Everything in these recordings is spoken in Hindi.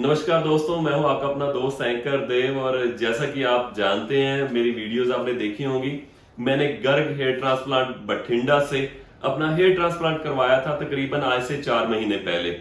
नमस्कार दोस्तों, मैं हूं आपका अपना दोस्त एंकर देव। और जैसा कि आप जानते हैं, मेरी वीडियोस आपने देखी होंगी। मैंने गर्ग हेयर ट्रांसप्लांट बठिंडा से अपना हेयर ट्रांसप्लांट करवाया था तकरीबन आज से 4 महीने पहले।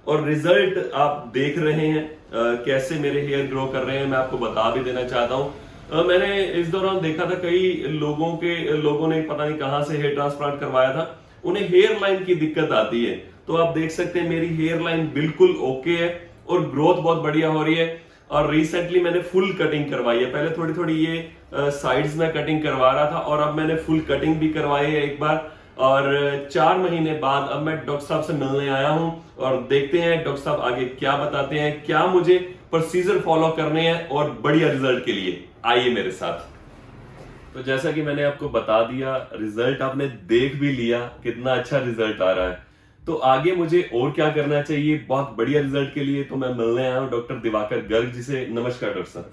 और रिजल्ट आप देख रहे हैं कैसे मेरे हेयर ग्रो कर रहे हैं। मैं आपको बता भी देना चाहता हूं, मैंने इस दौरान देखा था कई लोगों ने पता नहीं कहां से हेयर ट्रांसप्लांट करवाया था, उन्हें हेयर लाइन की दिक्कत आती है। तो आप देख सकते हैं मेरी हेयर लाइन बिल्कुल ओके है और ग्रोथ बहुत बढ़िया हो रही है। और रिसेंटली मैंने फुल कटिंग करवाई है। पहले थोड़ी थोड़ी ये साइड्स में कटिंग करवा रहा था और अब मैंने फुल कटिंग भी करवाई है एक बार। और 4 महीने बाद अब मैं डॉक्टर साहब से मिलने आया हूं और देखते हैं डॉक्टर साहब आगे क्या बताते हैं, क्या मुझे प्रोसीजर फॉलो करने हैं और बढ़िया रिजल्ट के लिए आइए मेरे साथ। तो जैसा कि मैंने आपको बता दिया, रिजल्ट आपने देख भी लिया, कितना अच्छा रिजल्ट आ रहा है। तो आगे मुझे और क्या करना चाहिए बहुत बढ़िया रिजल्ट के लिए? तो मैं मिलने आया हूँ डॉक्टर दिवाकर गर्ग जी से। नमस्कार डॉक्टर साहब।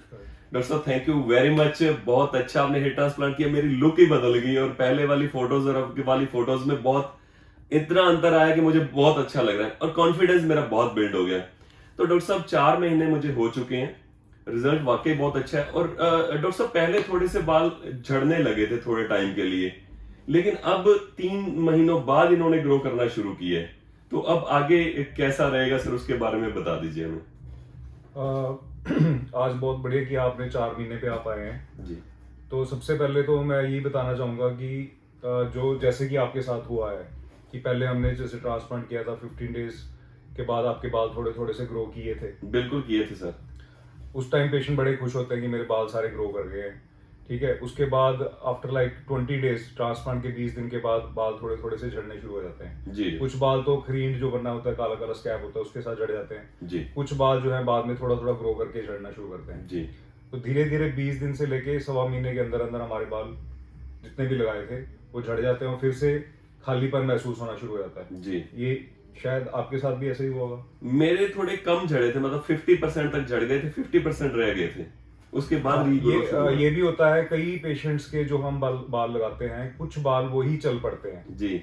डॉक्टर साहब, थैंक यू वेरी मच। बहुत अच्छा आपने हेयर ट्रांसप्लांट किया, मेरी लुक ही बदल गई और पहले वाली फोटोज और अब वाली फोटोज में बहुत इतना अंतर आया कि मुझे बहुत अच्छा लग रहा है और कॉन्फिडेंस मेरा बहुत बिल्ड हो गया। तो डॉक्टर साहब, 4 महीने मुझे हो चुके हैं, रिजल्ट वाकई बहुत अच्छा है। और डॉक्टर साहब, पहले थोड़े से बाल झड़ने लगे थे थोड़े टाइम के लिए, लेकिन अब 3 महीनों बाद इन्होंने ग्रो करना शुरू किया है। तो अब आगे कैसा रहेगा सर, उसके बारे में बता दीजिए हमें। आज बहुत बढ़िया कि आपने 4 महीने पे आप आए हैं। जी। तो सबसे पहले तो मैं यही बताना चाहूँगा कि जो जैसे कि आपके साथ हुआ है कि पहले हमने जैसे ट्रांसप्लांट किया था 15 डेज के बाद आपके बाल थोड़े थोड़े से ग्रो किए थे। बिल्कुल किए थे सर। उस टाइम पेशेंट बड़े खुश होते हैं कि मेरे बाल सारे ग्रो कर गए हैं। ठीक है, उसके बाद आफ्टर लाइक 20 डेज, ट्रांसप्लांट के 20 दिन के बाद बाल थोड़े थोड़े से झड़ने शुरू हो जाते हैं। जी। कुछ बाल तो क्रीम्ड जो बनना होता है, काला काला स्कैब होता है, उसके साथ झड़ जाते हैं। जी। कुछ बाल जो है बाद में थोड़ा थोड़ा ग्रो करके झड़ना शुरू करते हैं। जी। तो धीरे धीरे 20 दिन से लेके 1.25 महीने के अंदर अंदर हमारे बाल जितने भी लगाए थे वो झड़ जाते हैं और फिर से खालीपन महसूस होना शुरू हो जाता है। जी। ये शायद आपके साथ भी ऐसा ही हुआ होगा। मेरे थोड़े कम झड़े थे, मतलब 50% तक झड़ गए थे, 50% रह गए थे, उसके बाद हाँ, रीग्रो शुरू हुआ। ये भी होता है कई पेशेंट्स के, जो हम बाल बाल लगाते हैं कुछ बाल वो ही चल पड़ते हैं, जी।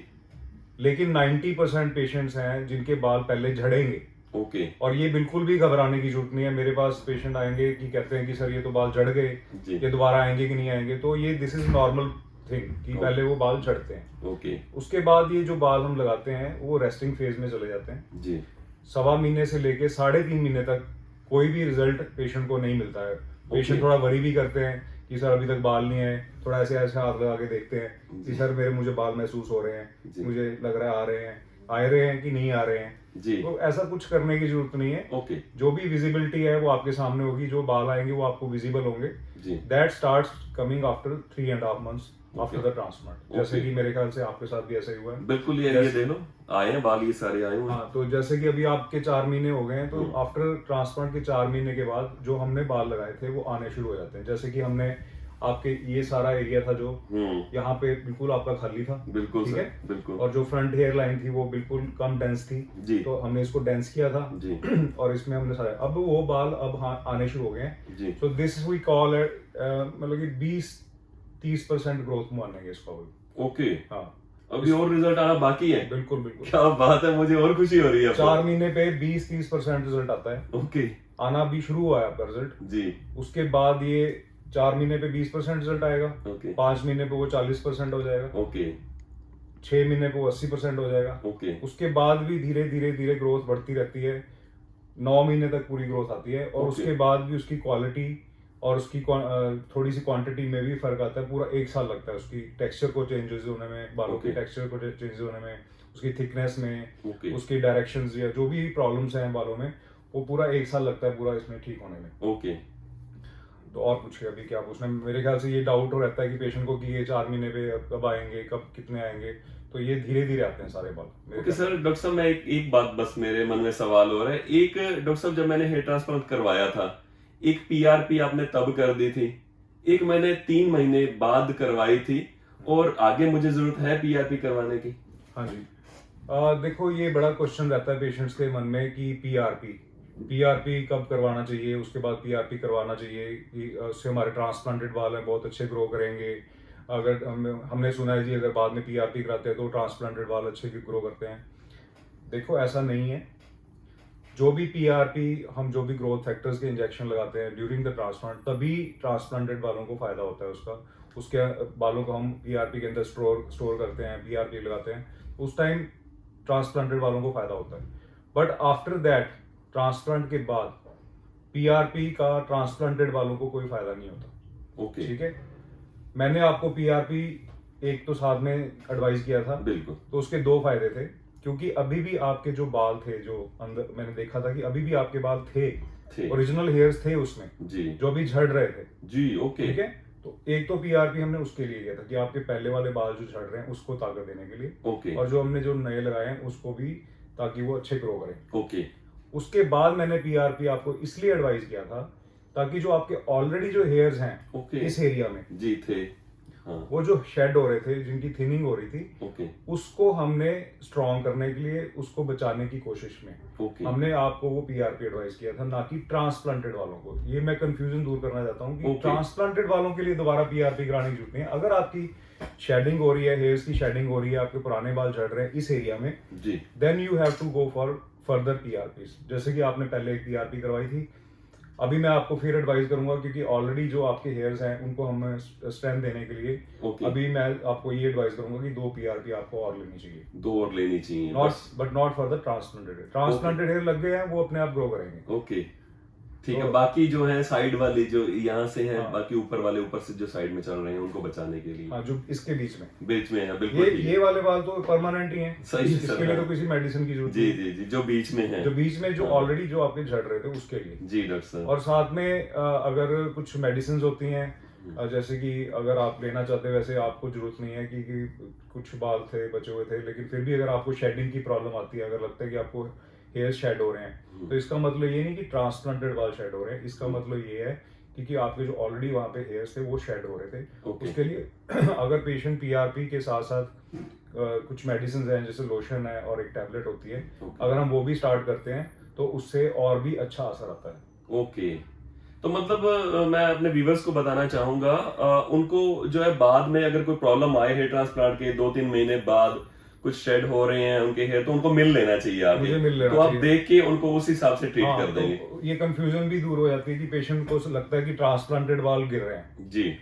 लेकिन 90% पेशेंट्स हैं जिनके बाल पहले झड़ेंगे। ओके। और ये बिल्कुल भी घबराने की जरूरत नहीं है। मेरे पास पेशेंट आएंगे कि कहते हैं कि सर ये तो बाल झड़ गए, जी। ये दोबारा आएंगे कि नहीं आएंगे। तो ये दिस इज नॉर्मल थिंग कि पहले वो बाल झड़ते हैं। ओके। उसके बाद ये जो बाल हम लगाते हैं वो रेस्टिंग फेज में चले जाते हैं। जी। 1.25 महीने से लेके 3.5 महीने तक कोई भी रिजल्ट पेशेंट को नहीं मिलता है। पेशेंट थोड़ा वरी भी करते हैं कि सर अभी तक बाल नहीं आए, थोड़ा ऐसे ऐसे हाथ लगा के देखते हैं कि सर मुझे बाल महसूस हो रहे हैं, मुझे लग रहा है आ रहे हैं कि नहीं आ रहे हैं। जी। तो ऐसा कुछ करने की जरूरत नहीं है। ओके। जो भी विजिबिलिटी है वो आपके सामने होगी, जो बाल आएंगे वो आपको विजिबल होंगे। जी। That starts coming after 3.5 months after the transplant. जैसे Okay. कि मेरे ख्याल से आपके साथ भी ऐसा ही हुआ है। बिल्कुल, ये दे लो, आए हैं बाल, ये सारे आए हुए हैं। हाँ, तो जैसे कि अभी आपके 4 महीने हो गए हैं, तो आफ्टर ट्रांसप्लांट के 4 महीने के बाद जो हमने बाल लगाए थे वो आने शुरू हो जाते हैं। जैसे कि हमने आपके ये सारा एरिया था जो यहाँ पे बिल्कुल आपका खाली था। बिल्कुल ठीक सर, है, बिल्कुल। और जो फ्रंट हेयर लाइन थी वो बिल्कुल कम डेंस थी। जी। तो हमने इसको डेंस किया था जी। और इसमें हमने सारे अब वो बाल अब आने शुरू हो गए हैं। जी। So this we call it, मतलब कि 20-30% ग्रोथ मानेंगे इसको अभी। ओके। हाँ, अभी और रिजल्ट आना बाकी है? बिल्कुल बिल्कुल। क्या बात है, मुझे और खुशी हो रही है। 4 महीने पे 20-30% रिजल्ट आता है। ओके। आना भी शुरू हुआ है आपका रिजल्ट। जी। उसके बाद ये 4 महीने पे 20% रिजल्ट आएगा। ओके। 5 महीने पे वो 40% हो जाएगा। ओके। 6 महीने पे वो 80% हो जाएगा। ओके। उसके बाद भी धीरे धीरे धीरे ग्रोथ बढ़ती रहती है। 9 महीने तक पूरी ग्रोथ आती है और Okay. उसके बाद भी उसकी क्वालिटी और उसकी थोड़ी सी क्वांटिटी में भी फर्क आता है। पूरा 1 साल लगता है उसकी टेक्सचर को चेंजेस होने में, बालों के Okay. टेक्सचर को चेंजेस होने में, उसकी थिकनेस में, Okay. उसकी डायरेक्शंस या जो भी प्रॉब्लम्स हैं बालों में, वो पूरा 1 साल लगता है पूरा इसमें ठीक होने में। ओके। तो और पूछिए अभी क्या पूछना है। मेरे ख्याल से ये डाउट हो रहता है कि पेशेंट को कि ये 4 महीने पे कब आएंगे, कब कितने आएंगे। तो ये धीरे धीरे आते हैं सारे बाल मेरे ओके ख्याल सर, डॉक्टर साहब, मैं एक बात बस मेरे मन में सवाल हो रहा है। एक डॉक्टर साहब, जब मैंने हेयर ट्रांसप्लांट करवाया था, एक पीआरपी आपने तब कर दी थी, एक मैंने 3 महीने बाद करवाई थी, और आगे मुझे जरूरत है पीआरपी करवाने की? से। हाँ जी, देखो ये बड़ा क्वेश्चन रहता है पेशेंट्स के मन में कि पीआरपी कब करवाना चाहिए, उसके बाद पीआरपी करवाना चाहिए कि उससे हमारे ट्रांसप्लांटेड बाल हैं बहुत अच्छे ग्रो करेंगे। अगर हमने सुना है जी अगर बाद में पीआरपी कराते हैं तो ट्रांसप्लांटेड बाल अच्छे ग्रो करते हैं। देखो ऐसा नहीं है। जो भी पीआरपी, हम जो भी ग्रोथ फैक्टर्स के इंजेक्शन लगाते हैं ड्यूरिंग द ट्रांसप्लांट, तभी ट्रांसप्लांटेड बालों को फायदा होता है उसका। उसके बालों को हम पीआरपी के अंदर स्टोर करते हैं, पीआरपी लगाते हैं, उस टाइम ट्रांसप्लांटेड बालों को फायदा होता है। बट आफ्टर दैट, ट्रांसप्लांट के बाद पीआरपी का ट्रांसप्लांटेड बालों को कोई फायदा नहीं होता। ओके, ठीक है, मैंने आपको पीआरपी एक तो साथ में एडवाइस किया था, बिल्कुल। तो उसके दो फायदे थे, क्योंकि अभी भी आपके जो बाल थे, जो अंदर मैंने देखा था कि अभी भी आपके बाल थे, ओरिजिनल हेयर्स थे उसमें जी, जो भी झड़ रहे थे जी। ओके, ठीक है, तो एक तो पीआरपी हमने उसके लिए किया था कि आपके पहले वाले बाल जो झड़ रहे हैं उसको ताकत देने के लिए, ओके, और जो हमने जो नए लगाए हैं उसको भी, ताकि वो अच्छे ग्रो करें। ओके, उसके बाद मैंने पीआरपी आपको इसलिए एडवाइस किया था ताकि जो आपके ऑलरेडी जो हेयर्स हैं ओके, इस एरिया में जी थे, हाँ, वो जो शेड हो रहे थे, जिनकी थिनिंग हो रही थी, ओके, उसको हमने स्ट्रॉन्ग करने के लिए, उसको बचाने की कोशिश में ओके, हमने आपको वो पीआरपी एडवाइस किया था, ना कि ट्रांसप्लांटेड वालों को। ये मैं कंफ्यूजन दूर करना चाहता हूँ कि Okay. ट्रांसप्लांटेड वालों के लिए दोबारा पीआरपी कराने की जरूरत नहीं है। अगर आपकी शेडिंग हो रही है, हेयर्स की शेडिंग हो रही है, आपके पुराने बाल झड़ रहे हैं इस एरिया में, जी, then you have to go for further PRP. जैसे कि आपने पहले एक पीआरपी करवाई थी, अभी मैं आपको फिर एडवाइस करूंगा, क्योंकि ऑलरेडी जो आपके हेयर्स हैं उनको हम स्ट्रेंथ देने के लिए ओके, अभी मैं आपको ये एडवाइस करूंगा कि 2 पीआरपी आपको और लेनी चाहिए, 2 और लेनी चाहिए नॉट बस। But not for the transplanted. Transplanted hair लग गए हैं, वो अपने आप ग्रो करेंगे। ओके, ठीक है। तो- बाकी जो है साइड वाले जो यहाँ से हैं, हाँ। बाकी ऊपर वाले ऊपर से जो साइड में चल रहे हैं उनको बचाने के लिए हाँ, जो इसके बीच में बीच में है, बिल्कुल ये ठीक ये है। वाले बाल तो परमानेंट ही हैं, सही है, इसके सर, लिए हाँ। तो किसी मेडिसिन की जरूरत जी, नहीं। जी, जी, जो बीच में है, जो बीच में जो हाँ। ऑलरेडी जो आपके झड़ रहे थे उसके लिए। जी डॉक्टर साहब, और साथ में अगर कुछ मेडिसिन होती हैं, जैसे कि अगर आप लेना चाहते हैं, वैसे आपको जरूरत नहीं है कि कुछ बाल थे बचे हुए थे, लेकिन फिर भी अगर आपको शेडिंग की प्रॉब्लम आती है, अगर लगता है कि आपको हेयर शेड हो रहे हैं, तो इसका मतलब ये नहीं कि ट्रांसप्लांटेड बाल शेड हो रहे हैं, इसका मतलब ये है कि आपके जो ऑलरेडी वहाँ पे हेयर्स थे वो शेड हो रहे थे। ओके, उसके लिए अगर पेशेंट पीआरपी के साथ साथ कुछ मेडिसिन हैं, जैसे लोशन है और एक टैबलेट होती है, ओके। अगर हम वो भी स्टार्ट करते हैं तो उससे और भी अच्छा असर आता है। ओके, तो मतलब मैं अपने व्यूवर्स को बताना चाहूंगा, उनको जो है बाद में अगर कोई प्रॉब्लम आए हेयर ट्रांसप्लांट के 2-3 महीने बाद कुछ शेड हो रहे हैं उनके हेयर, तो उनको मिल लेना चाहिए आगे। मुझे मिल लेना तो आप चाहिए। देख के उनको उस हिसाब से ट्रीट हाँ, कर देंगे। तो ये कंफ्यूजन भी दूर हो जाती है कि पेशेंट को लगता है कि ट्रांसप्लांटेड बाल गिर रहे हैं, जी,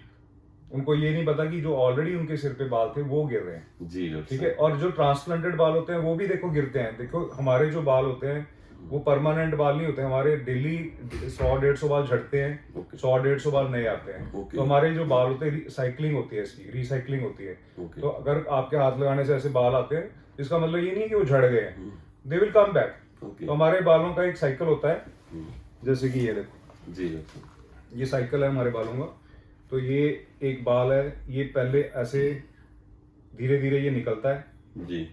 उनको ये नहीं पता कि जो ऑलरेडी उनके सिर पे बाल थे वो गिर रहे हैं। जी डॉक्टर ठीक है, और जो ट्रांसप्लांटेड बाल होते हैं वो भी देखो गिरते हैं। देखो हमारे जो बाल होते हैं वो परमानेंट बाल नहीं होते, हमारे डेली 100-150 बाल झड़ते हैं, ओके, 100-150 बाल नए आते हैं। ओके। तो हमारे जो बाल होते हैं, साइकिलिंग होती है, इसकी रिसाइकलिंग होती है। ओके, तो अगर आपके हाथ लगाने से ऐसे बाल आते हैं, इसका मतलब ये नहीं है कि वो झड़ गए हैं, they will come back. Okay, तो हमारे बालों का एक साइकिल होता है, हम्म, जैसे कि ये देखो, जी डॉक्टर साहब, ये साइकिल है हमारे बालों का। तो ये एक बाल है, ये पहले ऐसे धीरे धीरे ये निकलता है, जी,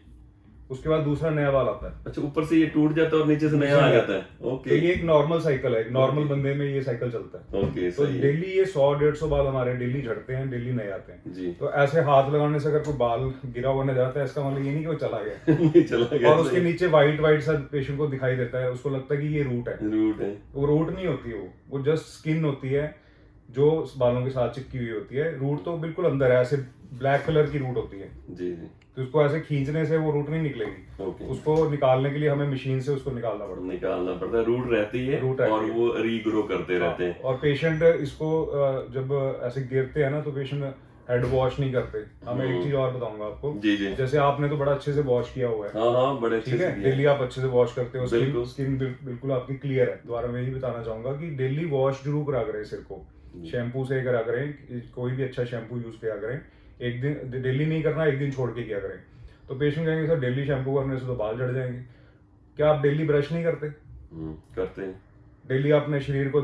उसके बाद दूसरा नया बाल आता है। अच्छा, ऊपर से ये टूट जाता है और नीचे से नया आ जाता है। तो ओके, ये एक नॉर्मल साइकिल है, एक नॉर्मल ओके। बंदे में ये साइकिल चलता है। ओके, तो सही है। डेली ये 100-150 बाल हमारे डेली झड़ते हैं, डेली नए आते हैं। जी, तो ऐसे हाथ लगाने से अगर कोई बाल गिरा हुआ नजर आता है, इसका मतलब ये नहीं कि वो चला गया। नहीं चला गया, और उसके नीचे व्हाइट व्हाइट सा पेशेंट को दिखाई देता है, उसको लगता है कि ये रूट है। रूट है। वो रूट नहीं होती, वो जस्ट स्किन होती है जो बालों के साथ चिपकी हुई होती है। रूट तो बिल्कुल अंदर है, ऐसे ब्लैक कलर की रूट होती है। जी, जी, तो उसको ऐसे खींचने से वो रूट नहीं निकलेगी, ओके, उसको निकालने के लिए हमें मशीन से उसको निकालना पड़ता निकालना पड़ता है, रूट रहती है रूट रहती और है। वो रीग्रो करते रहते है। हैं। और पेशेंट इसको जब ऐसे गिरते हैं ना, तो पेशेंट हेड वॉश नहीं करते। अब मैं एक चीज और बताऊंगा आपको, जी, जी, जैसे आपने तो बड़ा अच्छे से वॉश किया हुआ है, हाँ, हाँ, बड़े अच्छे ठीक से है, किया। डेली आप अच्छे से वॉश करते हो, बिल्कुल। स्किन बिल्कुल आपकी क्लियर है। दोबारा मैं यही बताना चाहूंगा कि डेली वॉश जरूर करा करें सिर को, शैम्पू से करा करें, कोई भी अच्छा शैम्पू यूज किया करें। एक दिन डेली नहीं करना, एक दिन छोड़ के किया करें। तो पेशेंट कहेंगे सर डेली शैम्पू करने से तो बाल झड़ जाएंगे। क्या आप डेली ब्रश नहीं करते? करते हैं, डेली अपने शरीर को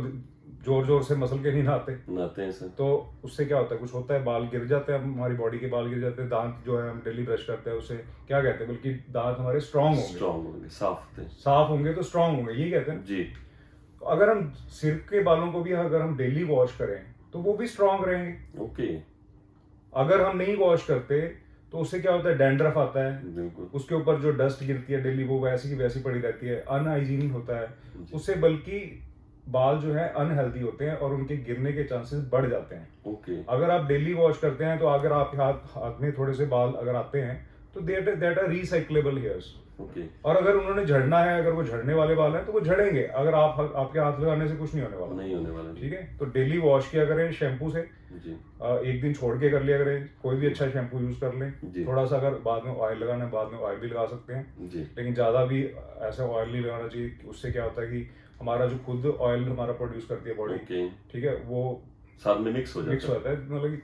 जोर जोर से मसल के नहीं नहाते? नहाते हैं सर। तो उससे क्या होता है, कुछ होता है, बाल गिर जाते हैं, हमारी बॉडी के बाल गिर जाते हैं। दांत जो है हम डेली ब्रश करते हैं, उससे क्या कहते हैं, बल्कि दांत हमारे स्ट्रांग होंगे, स्ट्रॉन्ग होंगे, साफ होते हैं। साफ होंगे तो स्ट्रांग होंगे, ये कहते हैं। जी, तो अगर हम सिर के बालों को भी अगर हम डेली वॉश करें तो वो भी स्ट्रांग रहेंगे। ओके, अगर हम नहीं वॉश करते तो उससे क्या होता है, डैंड्रफ आता है, बिल्कुल, उसके ऊपर जो डस्ट गिरती है डेली वो वैसी की वैसी पड़ी रहती है, अनहाइजीन होता है उससे, बल्कि बाल जो है अनहेल्दी होते हैं और उनके गिरने के चांसेस बढ़ जाते हैं। ओके, अगर आप डेली वॉश करते हैं तो अगर आपके हाथ में थोड़े से बाल अगर आते हैं तो that are recyclable hairs. Okay और अगर उन्होंने झड़ना है, अगर वो झड़ने वाले बाल हैं तो वो झड़ेंगे, अगर आपके हाथ लगाने से कुछ नहीं होने वाला। नहीं होने वाला। ठीक है, तो डेली वॉश किया करें शैम्पू से, जी एक दिन छोड़ के कर लिया करें, कोई भी अच्छा शैम्पू यूज कर जी। लें। थोड़ा सा अगर बाद में ऑयल लगाना है, बाद में ऑयल भी लगा सकते हैं, जी लेकिन ज्यादा भी ऐसा ऑयल नहीं लगाना चाहिए। उससे क्या होता है कि हमारा जो खुद ऑयल हमारा प्रोड्यूस करती है बॉडी, ओके, ठीक है, वो साथ में मिक्स हो मिक्स जाता होता है, मतलब कि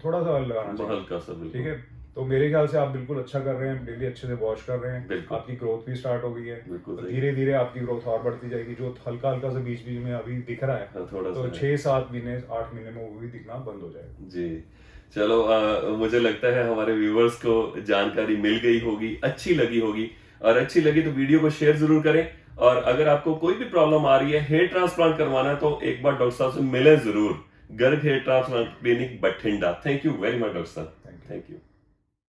थोड़ा सा ऑयल लगाना है, चाहिए। हल्का सा, बिल्कुल। ठीक है, तो मेरे ख्याल से आप बिल्कुल अच्छा कर रहे हैं, डेली अच्छे से वॉश कर रहे हैं, बिल्कुल। आपकी ग्रोथ भी स्टार्ट हो गई है, बिल्कुल तो सही। धीरे धीरे आपकी ग्रोथ और बढ़ती जाएगी। जो हल्का हल्का सा बीच बीच में अभी दिख रहा है, हाँ, थोड़ा तो सा है। 6-7 महीने 8 महीने में वो भी दिखना बंद हो जाएगा। जी चलो, मुझे लगता है हमारे व्यूवर्स को जानकारी मिल गई होगी, अच्छी लगी होगी, और अच्छी लगी तो वीडियो को शेयर जरूर करें। और अगर आपको कोई भी प्रॉब्लम आ रही है, हेयर ट्रांसप्लांट करवाना है, तो एक बार डॉक्टर साहब से मिले जरूर। Garg hair transplant clinic Bathinda. Thank you very much doctor साहब, थैंक यू।